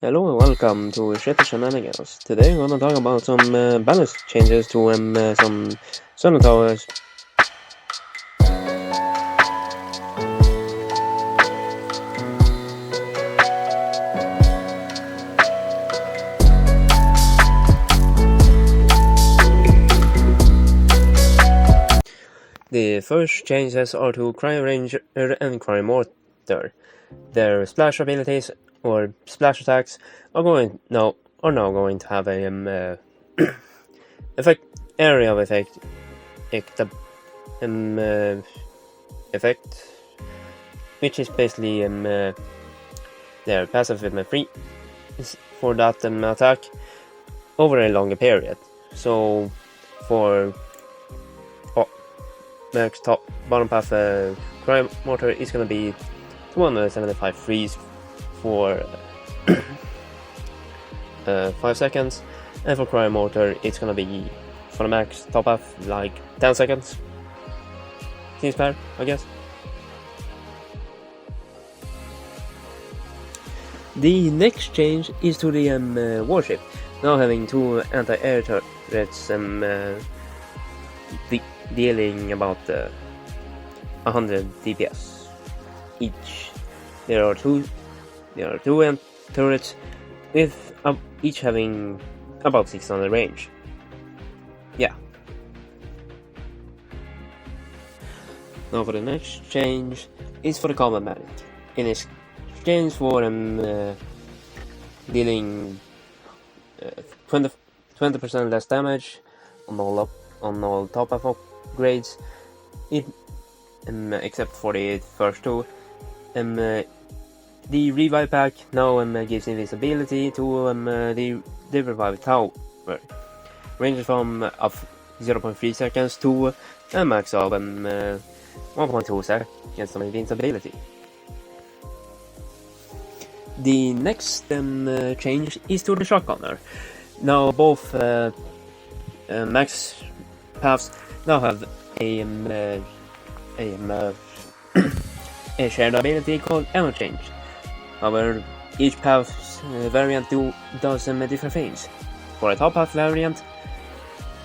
Hello and welcome to Shitty Shenanigans. Today we're gonna talk about some balance changes to some solar towers. The first changes are to Cryo Ranger and Cryo Mortar. Their splash abilities or splash attacks are now going to have a area of effect effect, which is basically their passive free for that attack over a longer period. So for max top bottom path cryo mortar is gonna be 275 freeze for 5 seconds, and for cryo mortar it's gonna be for the max top path like 10 seconds. Seems fair, I guess. The next change is to the warship, now having 2 anti-air turrets dealing about 100 DPS each. There are two turrets with each having about 600 range. Yeah. Now for the next change is for the combat medic. In exchange for dealing 20% less damage on all top up upgrades, except for the first two. The revive pack now gives invisibility to the revive tower, ranges from 0.3 seconds to a max of 1.2 seconds of invincibility. The next change is to the shotgunner. Now both max paths now have a shared ability called ammo change. However, each path's variant does different things. For a top path variant,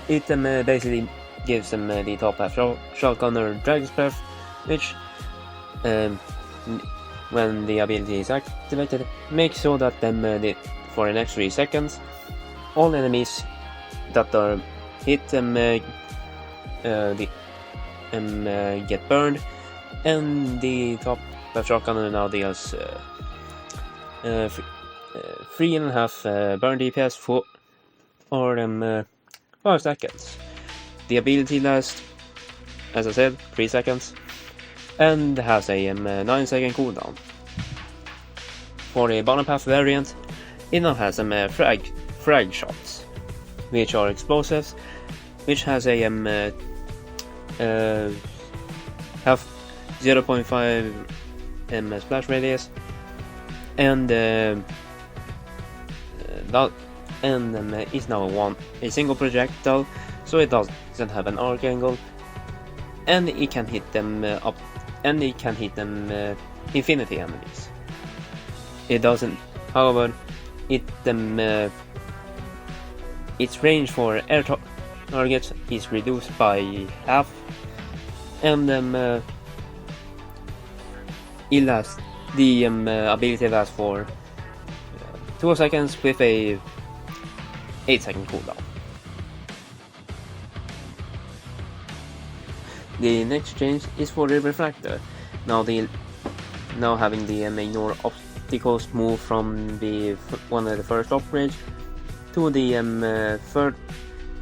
it basically gives the top path shotgunner Dragon's Breath, which when the ability is activated, makes so that for the next 3 seconds, all enemies that are hit get burned, and the top path shotgunner now deals 3.5 burn DPS for 5 seconds. The ability lasts, as I said, 3 seconds, and has a 9-second cooldown. For the bottom path variant, it now has frag shots, which are explosives, which has a have 0.5 splash radius, and is now a single projectile, so it doesn't have an arc angle, and it can hit them infinity enemies. It doesn't, however, its range for air targets is reduced by half, and the ability lasts for 2 seconds with a 8-second cooldown. The next change is for the refractor. Now having the ignore obstacles move from the one of the first upgrades to the third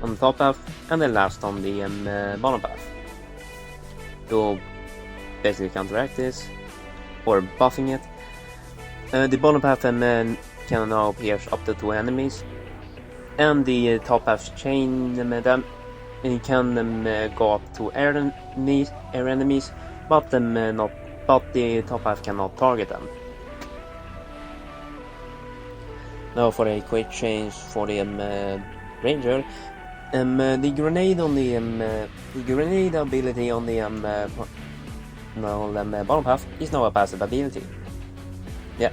on the top path, and the last on the bottom path. To basically counteract this, or buffing it, the bottom path can now pierce up to 2 enemies, and the top path chain them. It can go up to air enemies, but the top path cannot target them. Now for a quick change for the ranger, the grenade on the grenade ability on the bottom path is now a passive ability. Yeah.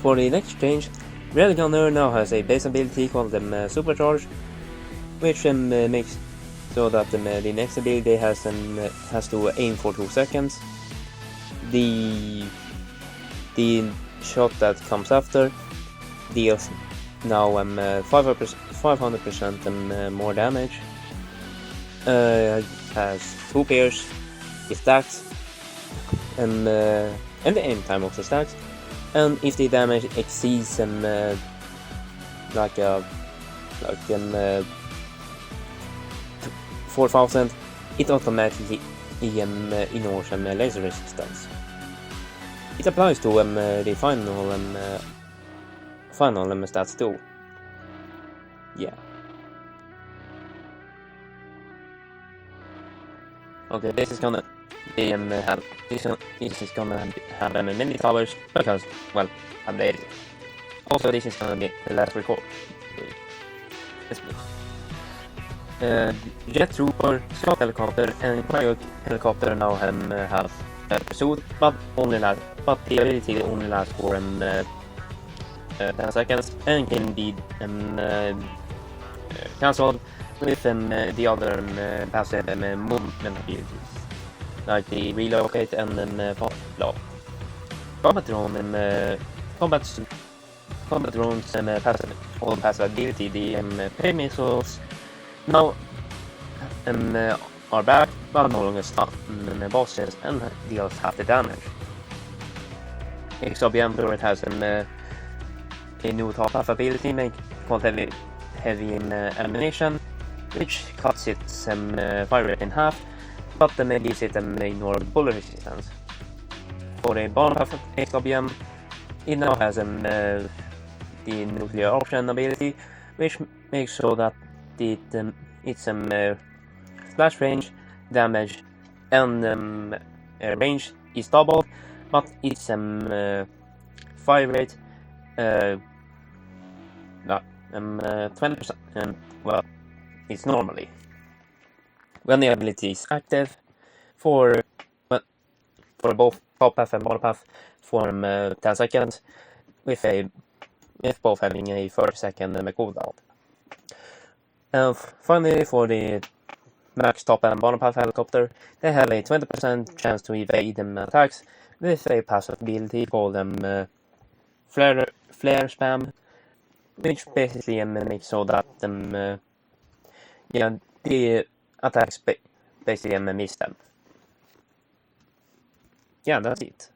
For the next change, Railgunner now has a base ability called Supercharge, which makes so that the next ability has to aim for 2 seconds. The shot that comes after deals now 500% more damage. Has 2 pairs, it stacks, and the aim time also stacks. And if the damage exceeds 4000, it automatically ignores laser resistance. It applies to the final stats too. Yeah. Okay, this is gonna be have many towers because, well, I'm lazy. Also, this is gonna be the last record. Jet Trooper, Scout Helicopter, and Cryo Helicopter now have pursuit, but the ability only lasts for 10 seconds and can be cancelled with the other passive movement abilities, like the relocate and follow. Combat drones passive ability, the pay missiles now are back, but no longer stop bosses and deals half the damage. XWM turret has a new top half ability called heavy ammunition, which cuts its fire rate in half, but gives it more bullet resistance. For the bottom half of XWM, it now has the nuclear option ability, which makes so that its splash range, damage, and range is doubled, but its fire rate 20%, and well, it's normally. When the ability is active for both top path and bottom path for 10 seconds, with both having a 30-second cooldown. And finally, for the max top and bottom path helicopter, they have a 20% chance to evade attacks with a passive ability called flare spam, which basically makes so that the attacks basically miss them. Yeah, that's it.